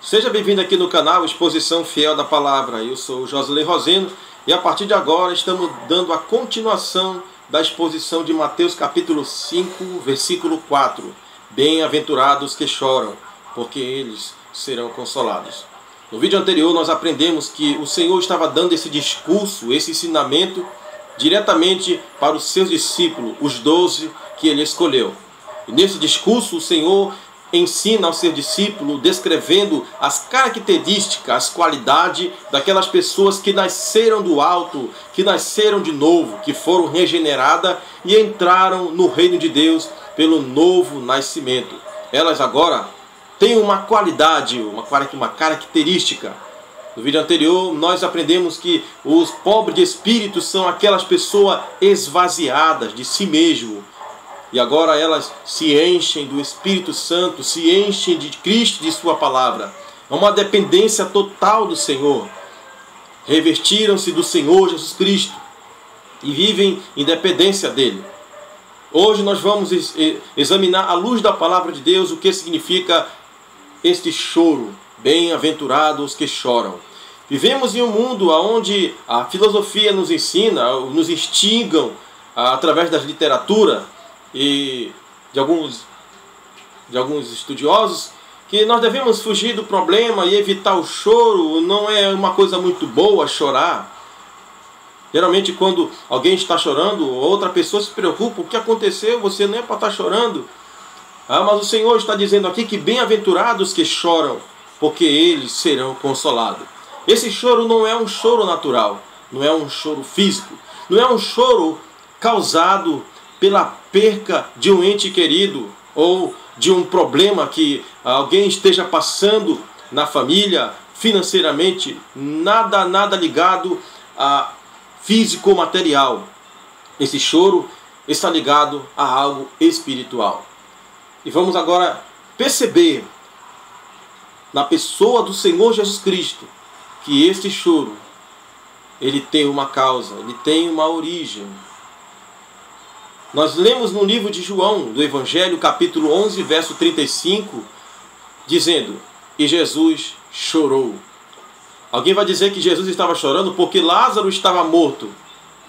Seja bem-vindo aqui no canal Exposição Fiel da Palavra. Eu sou o Josley Roseno e a partir de agora estamos dando a continuação da exposição de Mateus capítulo 5, versículo 4. Bem-aventurados que choram, porque eles serão consolados. No vídeo anterior nós aprendemos que o Senhor estava dando esse discurso, esse ensinamento diretamente para os seus discípulos, os 12 que ele escolheu. E nesse discurso o Senhor ensina ao seu discípulo, descrevendo as características, as qualidades daquelas pessoas que nasceram do alto, que nasceram de novo, que foram regeneradas e entraram no reino de Deus pelo novo nascimento. Elas agora têm uma qualidade, uma característica. No vídeo anterior nós aprendemos que os pobres de espírito são aquelas pessoas esvaziadas de si mesmo. E agora elas se enchem do Espírito Santo, se enchem de Cristo, de sua palavra. É uma dependência total do Senhor. Revestiram-se do Senhor Jesus Cristo e vivem em dependência dele. Hoje nós vamos examinar à luz da palavra de Deus o que significa este choro. Bem-aventurados os que choram. Vivemos em um mundo onde a filosofia nos ensina, nos instigam através da literatura e de alguns estudiosos, que nós devemos fugir do problema e evitar o choro. Não é uma coisa muito boa chorar. Geralmente quando alguém está chorando, outra pessoa se preocupa: o que aconteceu? Você não é para estar chorando. Mas o Senhor está dizendo aqui que bem-aventurados que choram, porque eles serão consolados. Esse choro não é um choro natural, não é um choro físico, não é um choro causado pela perca de um ente querido ou de um problema que alguém esteja passando na família, financeiramente, nada ligado a físico ou material. Esse choro está ligado a algo espiritual. E vamos agora perceber na pessoa do Senhor Jesus Cristo que este choro, ele tem uma causa, ele tem uma origem. Nós lemos no livro de João, do Evangelho, capítulo 11, verso 35, dizendo: e Jesus chorou. Alguém vai dizer que Jesus estava chorando porque Lázaro estava morto.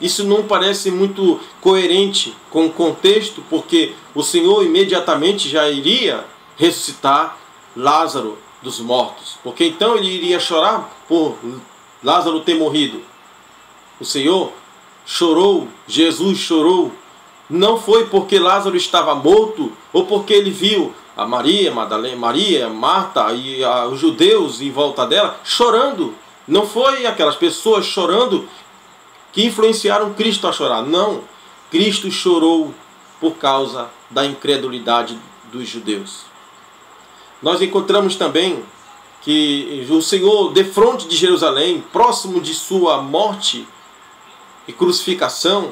Isso não parece muito coerente com o contexto, porque o Senhor imediatamente já iria ressuscitar Lázaro dos mortos. Porque então ele iria chorar por Lázaro ter morrido. O Senhor chorou, Jesus chorou. Não foi porque Lázaro estava morto ou porque ele viu a Maria, Maria, Marta e os judeus em volta dela chorando. Não foi aquelas pessoas chorando que influenciaram Cristo a chorar. Não. Cristo chorou por causa da incredulidade dos judeus. Nós encontramos também que o Senhor, defronte de Jerusalém, próximo de sua morte e crucificação,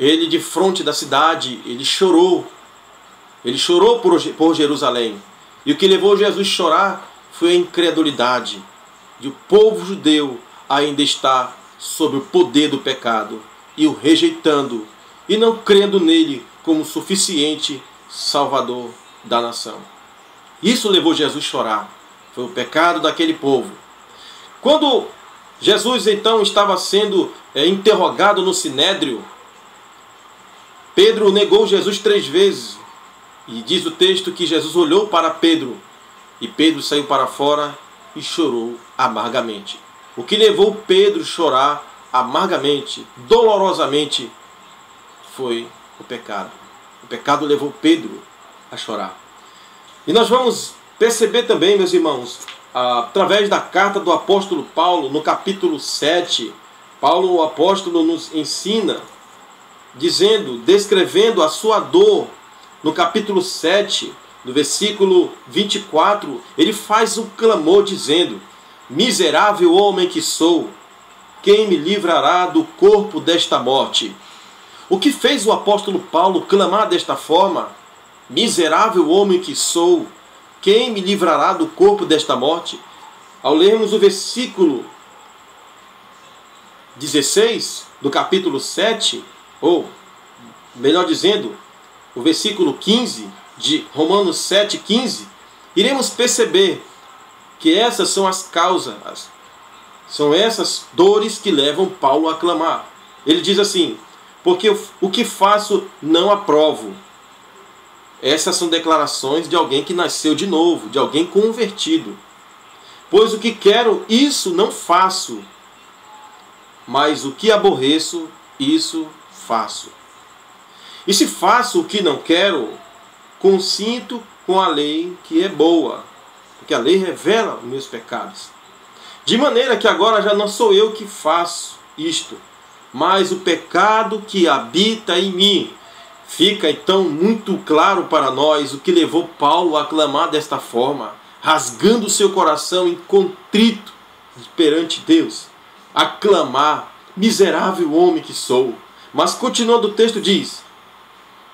ele de frente da cidade, ele chorou. Ele chorou por Jerusalém. E o que levou Jesus a chorar foi a incredulidade de o povo judeu ainda estar sob o poder do pecado e o rejeitando e não crendo nele como suficiente Salvador da nação. Isso levou Jesus a chorar. Foi o pecado daquele povo. Quando Jesus então estava sendo interrogado no Sinédrio, Pedro negou Jesus 3 vezes. E diz o texto que Jesus olhou para Pedro. E Pedro saiu para fora e chorou amargamente. O que levou Pedro a chorar amargamente, dolorosamente, foi o pecado. O pecado levou Pedro a chorar. E nós vamos perceber também, meus irmãos, através da carta do apóstolo Paulo, no capítulo 7, Paulo, o apóstolo, nos ensina, dizendo, descrevendo a sua dor, no capítulo 7, no versículo 24, ele faz um clamor dizendo: miserável homem que sou, quem me livrará do corpo desta morte? O que fez o apóstolo Paulo clamar desta forma? Miserável homem que sou, quem me livrará do corpo desta morte? Ao lermos o versículo 16 do capítulo 7, ou melhor dizendo, o versículo 15 de Romanos 7,15, iremos perceber que essas são as causas, são essas dores que levam Paulo a clamar. Ele diz assim: porque o que faço não aprovo. Essas são declarações de alguém que nasceu de novo, de alguém convertido. Pois o que quero, isso não faço, mas o que aborreço, isso faço. E se faço o que não quero, consinto com a lei que é boa, porque a lei revela os meus pecados. De maneira que agora já não sou eu que faço isto, mas o pecado que habita em mim. Fica então muito claro para nós o que levou Paulo a clamar desta forma, rasgando o seu coração em contrito perante Deus, a clamar: miserável homem que sou. Mas continuando o texto diz: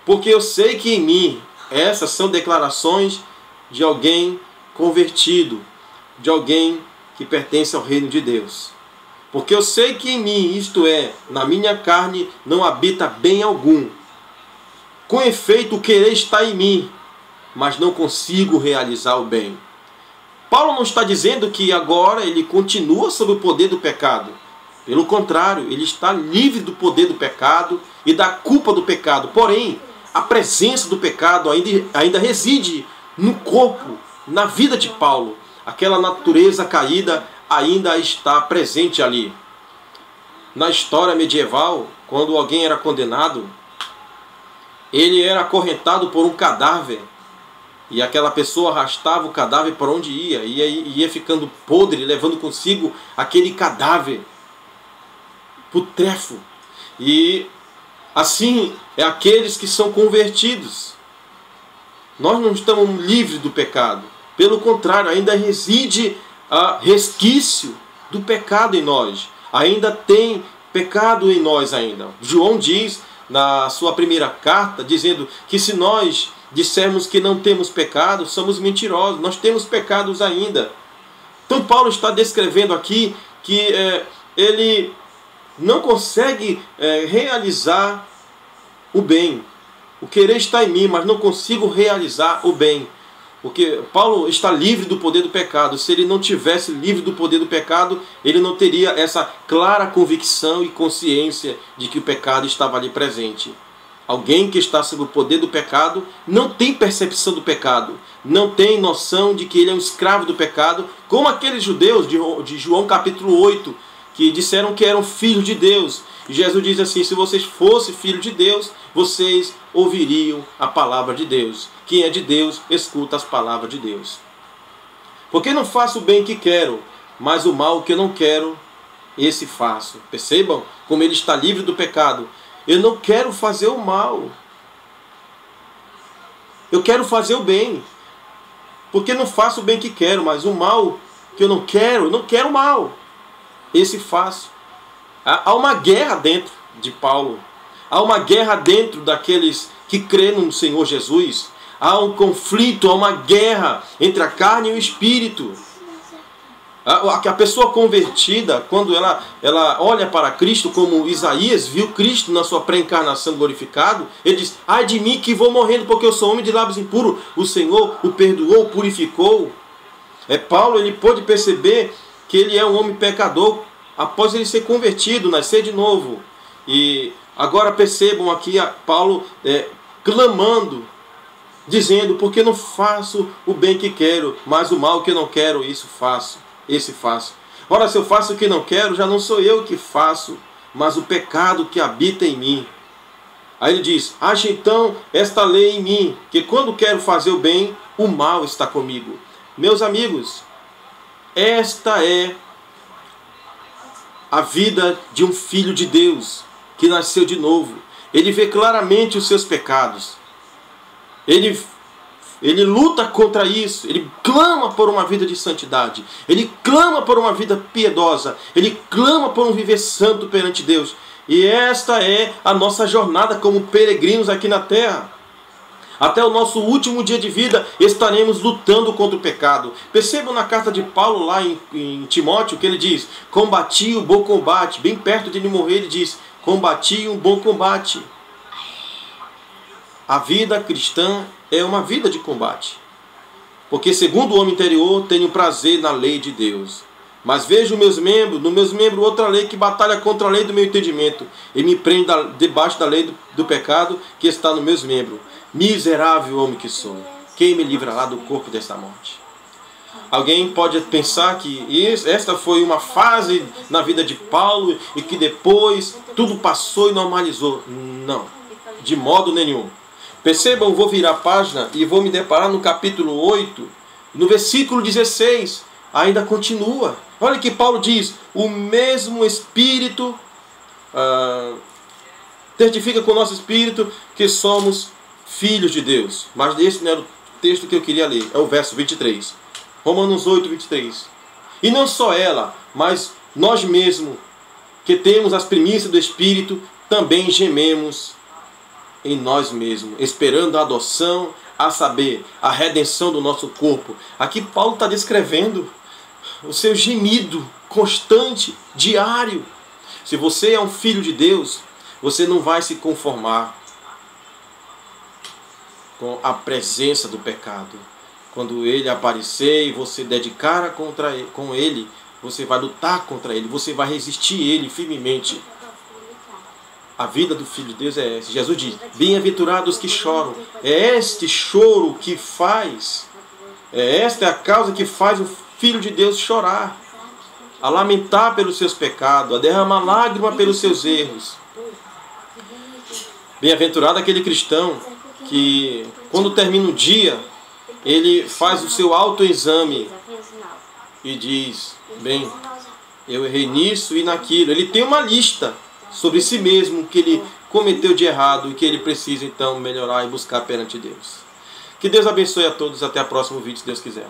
porque eu sei que em mim, essas são declarações de alguém convertido, de alguém que pertence ao reino de Deus. Porque eu sei que em mim, isto é, na minha carne, não habita bem algum. Com efeito, o querer está em mim, mas não consigo realizar o bem. Paulo não está dizendo que agora ele continua sob o poder do pecado. Pelo contrário, ele está livre do poder do pecado e da culpa do pecado. Porém, a presença do pecado ainda reside no corpo, na vida de Paulo. Aquela natureza caída ainda está presente ali. Na história medieval, quando alguém era condenado, ele era acorrentado por um cadáver. E aquela pessoa arrastava o cadáver para onde ia. Ia ficando podre, levando consigo aquele cadáver putrefo. E assim é aqueles que são convertidos. Nós não estamos livres do pecado. Pelo contrário, ainda reside resquício do pecado em nós. Ainda tem pecado em nós ainda. João diz na sua primeira carta, dizendo que se nós dissermos que não temos pecado, somos mentirosos, nós temos pecados ainda. Então Paulo está descrevendo aqui que ele não consegue realizar o bem. O querer está em mim, mas não consigo realizar o bem. Porque Paulo está livre do poder do pecado. Se ele não tivesse livre do poder do pecado, ele não teria essa clara convicção e consciência de que o pecado estava ali presente. Alguém que está sob o poder do pecado não tem percepção do pecado, não tem noção de que ele é um escravo do pecado, como aqueles judeus de João capítulo 8, que disseram que eram filhos de Deus. E Jesus diz assim: se vocês fossem filhos de Deus, vocês ouviriam a palavra de Deus. Quem é de Deus, escuta as palavras de Deus. Porque não faço o bem que quero, mas o mal que eu não quero, esse faço. Percebam como ele está livre do pecado. Eu não quero fazer o mal. Eu quero fazer o bem. Porque não faço o bem que quero, mas o mal que eu não quero mal. Esse faço. Há uma guerra dentro de Paulo. Há uma guerra dentro daqueles que creem no Senhor Jesus. Há um conflito, há uma guerra entre a carne e o espírito. A pessoa convertida, quando ela olha para Cristo, como Isaías viu Cristo na sua pré-encarnação glorificado, ele diz: ai de mim que vou morrendo, porque eu sou homem de lábios impuros. O Senhor o perdoou, o purificou. Paulo, ele pôde perceber que ele é um homem pecador após ele ser convertido, nascer de novo. E agora percebam aqui Paulo clamando, dizendo: porque não faço o bem que quero, mas o mal que eu não quero, isso faço, esse faço. Ora, se eu faço o que não quero, já não sou eu que faço, mas o pecado que habita em mim. Aí ele diz: ache então esta lei em mim, que quando quero fazer o bem, o mal está comigo. Meus amigos, esta é a vida de um filho de Deus que nasceu de novo. Ele vê claramente os seus pecados. Ele luta contra isso. Ele clama por uma vida de santidade. Ele clama por uma vida piedosa. Ele clama por um viver santo perante Deus. E esta é a nossa jornada como peregrinos aqui na terra. Até o nosso último dia de vida estaremos lutando contra o pecado. Percebam na carta de Paulo lá em Timóteo que ele diz: combati o bom combate. Bem perto de ele morrer ele diz: combati um bom combate. A vida cristã é uma vida de combate. Porque segundo o homem interior tenho prazer na lei de Deus. Mas vejo no meus membros outra lei que batalha contra a lei do meu entendimento e me prende debaixo da lei do pecado que está nos meus membros. Miserável homem que sou, quem me livrará do corpo desta morte? Alguém pode pensar que esta foi uma fase na vida de Paulo e que depois tudo passou e normalizou. Não, de modo nenhum. Percebam, vou virar a página e vou me deparar no capítulo 8, no versículo 16, ainda continua. Olha que Paulo diz: o mesmo Espírito testifica com o nosso Espírito que somos filhos de Deus. Mas esse não era o texto que eu queria ler, é o verso 23. Romanos 8, 23. E não só ela, mas nós mesmos, que temos as primícias do Espírito, também gememos em nós mesmos, esperando a adoção, a saber, a redenção do nosso corpo. Aqui Paulo está descrevendo o seu gemido constante, diário. Se você é um filho de Deus, você não vai se conformar com a presença do pecado. Quando ele aparecer e você dedicar com ele, você vai lutar contra ele, você vai resistir ele firmemente. A vida do Filho de Deus é essa. Jesus diz: bem-aventurados os que choram. É este choro que faz, esta é a causa que faz o Filho de Deus chorar, a lamentar pelos seus pecados, a derramar lágrima pelos seus erros. Bem-aventurado aquele cristão que, quando termina o dia, ele faz o seu autoexame e diz: bem, eu errei nisso e naquilo. Ele tem uma lista sobre si mesmo que ele cometeu de errado e que ele precisa então melhorar e buscar perante Deus. Que Deus abençoe a todos. Até o próximo vídeo, se Deus quiser.